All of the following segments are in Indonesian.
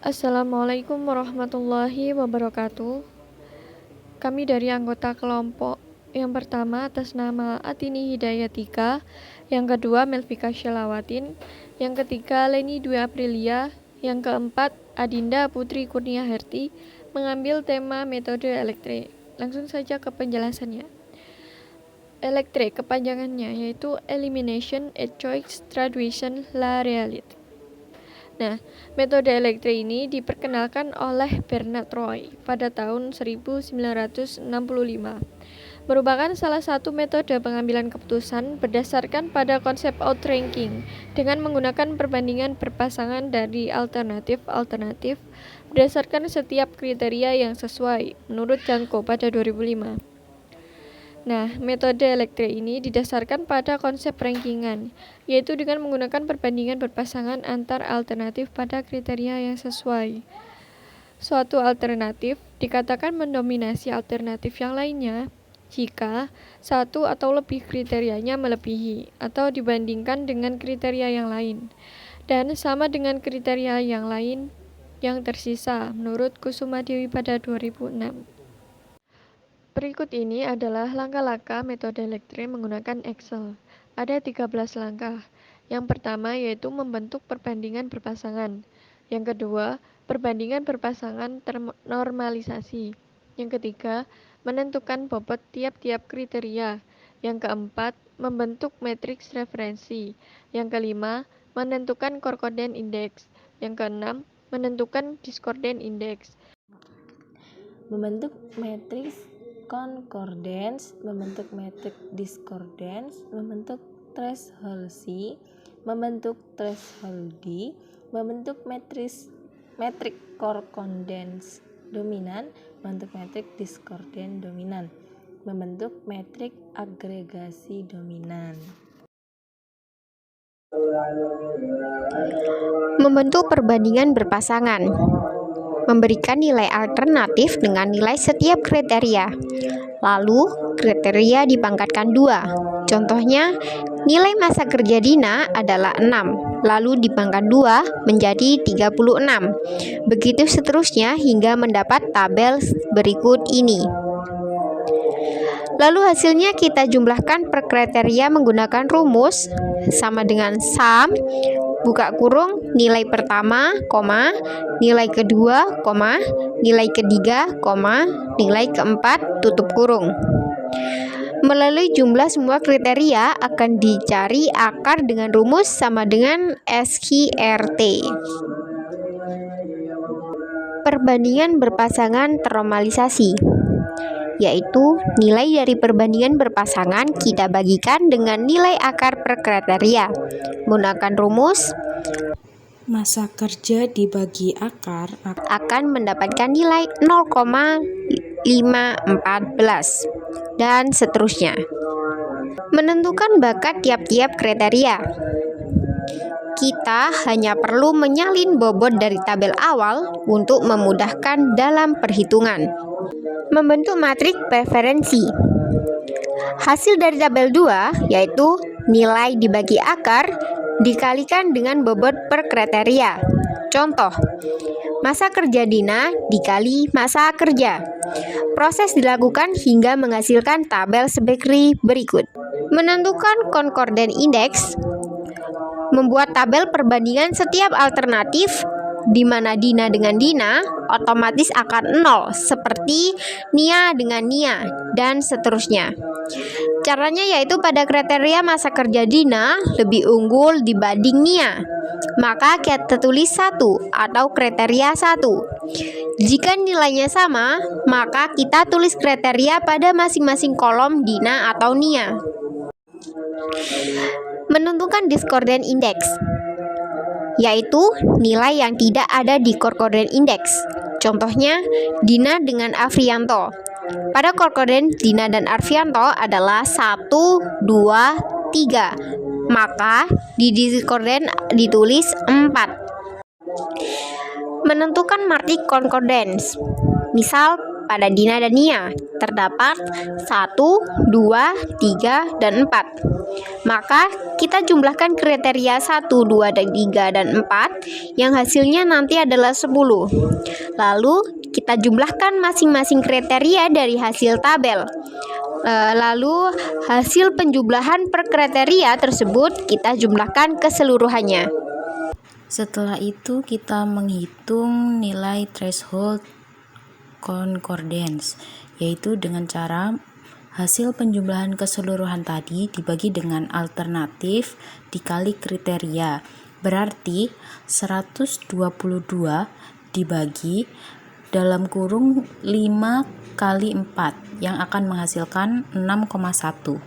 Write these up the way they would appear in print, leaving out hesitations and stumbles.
Assalamualaikum warahmatullahi wabarakatuh. Kami dari anggota kelompok yang pertama atas nama Atini Hidayatika, yang kedua Melvika Syalawatin, yang ketiga Leni Dwi Aprilia, yang keempat Adinda Putri Kurnia Herti mengambil tema metode elektrik. Langsung saja ke penjelasannya. Elektrik kepanjangannya yaitu Elimination, Choice, Traduction, La Reality. Nah, metode elektrik ini diperkenalkan oleh Bernard Roy pada tahun 1965. Merupakan salah satu metode pengambilan keputusan berdasarkan pada konsep outranking dengan menggunakan perbandingan berpasangan dari alternatif berdasarkan setiap kriteria yang sesuai menurut Janko pada 2005. Nah, metode elektrik ini didasarkan pada konsep rankingan, yaitu dengan menggunakan perbandingan berpasangan antar alternatif pada kriteria yang sesuai. Suatu alternatif dikatakan mendominasi alternatif yang lainnya jika satu atau lebih kriterianya melebihi atau dibandingkan dengan kriteria yang lain, dan sama dengan kriteria yang lain yang tersisa menurut Kusuma Dewi pada 2006. Berikut ini adalah langkah-langkah metode elektrik menggunakan Excel. Ada 13 langkah. Yang pertama yaitu membentuk perbandingan berpasangan. Yang kedua, perbandingan berpasangan ternormalisasi. Yang ketiga, menentukan bobot tiap-tiap kriteria. Yang keempat, membentuk matriks referensi. Yang kelima, menentukan concordance index. Yang keenam, menentukan discordance index. Membentuk matriks concordance, membentuk matriks discordance, membentuk threshold C, membentuk threshold D, membentuk matriks concordance dominan, membentuk matriks discordance dominan, membentuk matriks agregasi dominan. Membentuk perbandingan berpasangan, memberikan nilai alternatif dengan nilai setiap kriteria. Lalu, kriteria dipangkatkan 2. Contohnya, nilai masa kerja Dina adalah 6, lalu dipangkat 2 menjadi 36. Begitu seterusnya hingga mendapat tabel berikut ini. Lalu hasilnya kita jumlahkan per kriteria menggunakan rumus sama dengan sum buka kurung nilai pertama, nilai kedua, nilai ketiga, nilai keempat, tutup kurung. Melalui jumlah semua kriteria akan dicari akar dengan rumus sama dengan SQRT. Perbandingan berpasangan ternormalisasi, yaitu nilai dari perbandingan berpasangan kita bagikan dengan nilai akar per kriteria. Menggunakan rumus masa kerja dibagi akar akan mendapatkan nilai 0,514 dan seterusnya. Menentukan bakat tiap-tiap kriteria. Kita hanya perlu menyalin bobot dari tabel awal untuk memudahkan dalam perhitungan. Membentuk matriks preferensi. Hasil dari tabel 2 yaitu nilai dibagi akar dikalikan dengan bobot per kriteria. Contoh, masa kerja Dina dikali masa kerja. Proses dilakukan hingga menghasilkan tabel sebagai berikut. Menentukan concordance index, membuat tabel perbandingan setiap alternatif di mana Dina dengan Dina otomatis akan 0 seperti Nia dengan Nia dan seterusnya. Caranya yaitu pada kriteria masa kerja Dina lebih unggul dibanding Nia, maka kita tulis 1 atau kriteria 1. Jika nilainya sama, maka kita tulis kriteria pada masing-masing kolom Dina atau Nia. Menentukan discordance index, yaitu nilai yang tidak ada di concordance index. Contohnya, Dina dengan Afrianto. Pada concordance Dina dan Afrianto adalah 1, 2, 3. Maka di discordance ditulis 4. Menentukan matriks concordance. Misal pada Dina dan Nia terdapat 1, 2, 3, dan 4. Maka kita jumlahkan kriteria 1, 2, dan 3, dan 4 yang hasilnya nanti adalah 10. Lalu kita jumlahkan masing-masing kriteria dari hasil tabel. Lalu hasil penjumlahan per kriteria tersebut kita jumlahkan keseluruhannya. Setelah itu kita menghitung nilai threshold concordance, yaitu dengan cara hasil penjumlahan keseluruhan tadi dibagi dengan alternatif dikali kriteria. Berarti 122 dibagi dalam kurung 5 kali 4 yang akan menghasilkan 6,1.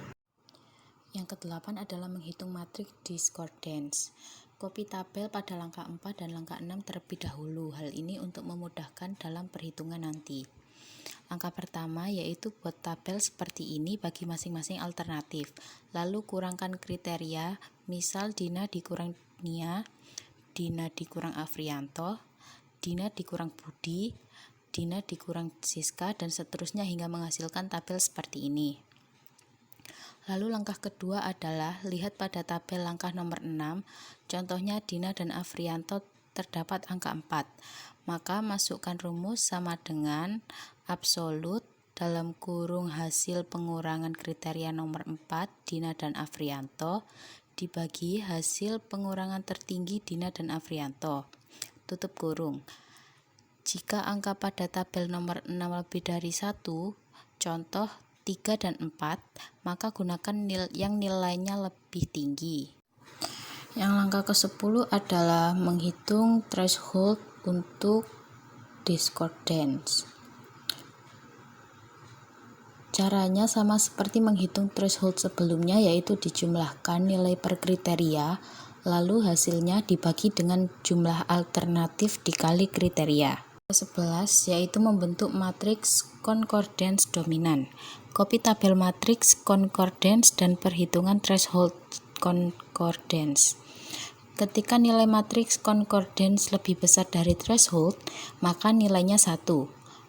Yang ke-8 adalah menghitung matriks discordance. Copy tabel pada langkah 4 dan langkah 6 terlebih dahulu. Hal ini untuk memudahkan dalam perhitungan nanti. Langkah pertama yaitu buat tabel seperti ini bagi masing-masing alternatif. Lalu kurangkan kriteria, misal Dina dikurang Nia, Dina dikurang Afrianto, Dina dikurang Budi, Dina dikurang Siska, dan seterusnya hingga menghasilkan tabel seperti ini. Lalu langkah kedua adalah lihat pada tabel langkah nomor 6, contohnya Dina dan Afrianto terdapat angka 4. Maka masukkan rumus sama dengan absolut dalam kurung hasil pengurangan kriteria nomor 4 Dina dan Afrianto dibagi hasil pengurangan tertinggi Dina dan Afrianto, tutup kurung. Jika angka pada tabel nomor 6 lebih dari 1, contoh 3 dan 4, maka gunakan yang nilainya lebih tinggi. Yang langkah ke-10 adalah menghitung threshold untuk discordance. Caranya sama seperti menghitung threshold sebelumnya, yaitu dijumlahkan nilai per kriteria, lalu hasilnya dibagi dengan jumlah alternatif dikali kriteria. 11 yaitu membentuk matriks concordance dominan. Copy tabel matriks concordance dan perhitungan threshold concordance. Ketika nilai matriks concordance lebih besar dari threshold, maka nilainya 1.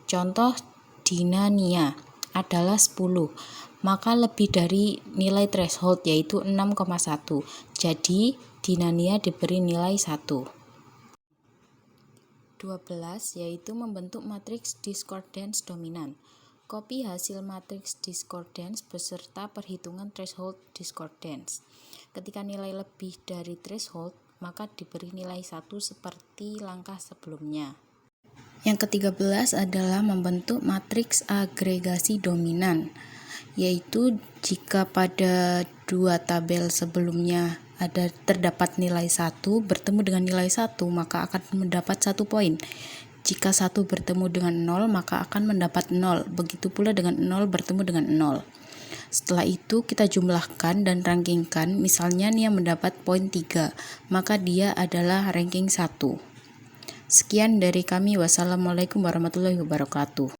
Contoh Dina Nia adalah 10, maka lebih dari nilai threshold yaitu 6,1. Jadi Dina Nia diberi nilai 1. 12 yaitu membentuk matriks discordance dominan. Copy hasil matriks discordance beserta perhitungan threshold discordance. Ketika nilai lebih dari threshold, maka diberi nilai 1 seperti langkah sebelumnya. Yang ke-13 adalah membentuk matriks agregasi dominan, yaitu jika pada dua tabel sebelumnya terdapat nilai 1 bertemu dengan nilai 1, maka akan mendapat 1 poin. Jika 1 bertemu dengan 0, maka akan mendapat 0. Begitu pula dengan 0 bertemu dengan 0. Setelah itu kita jumlahkan dan rankingkan. Misalnya Nia mendapat poin 3, maka dia adalah ranking 1. Sekian dari kami. Wassalamualaikum warahmatullahi wabarakatuh.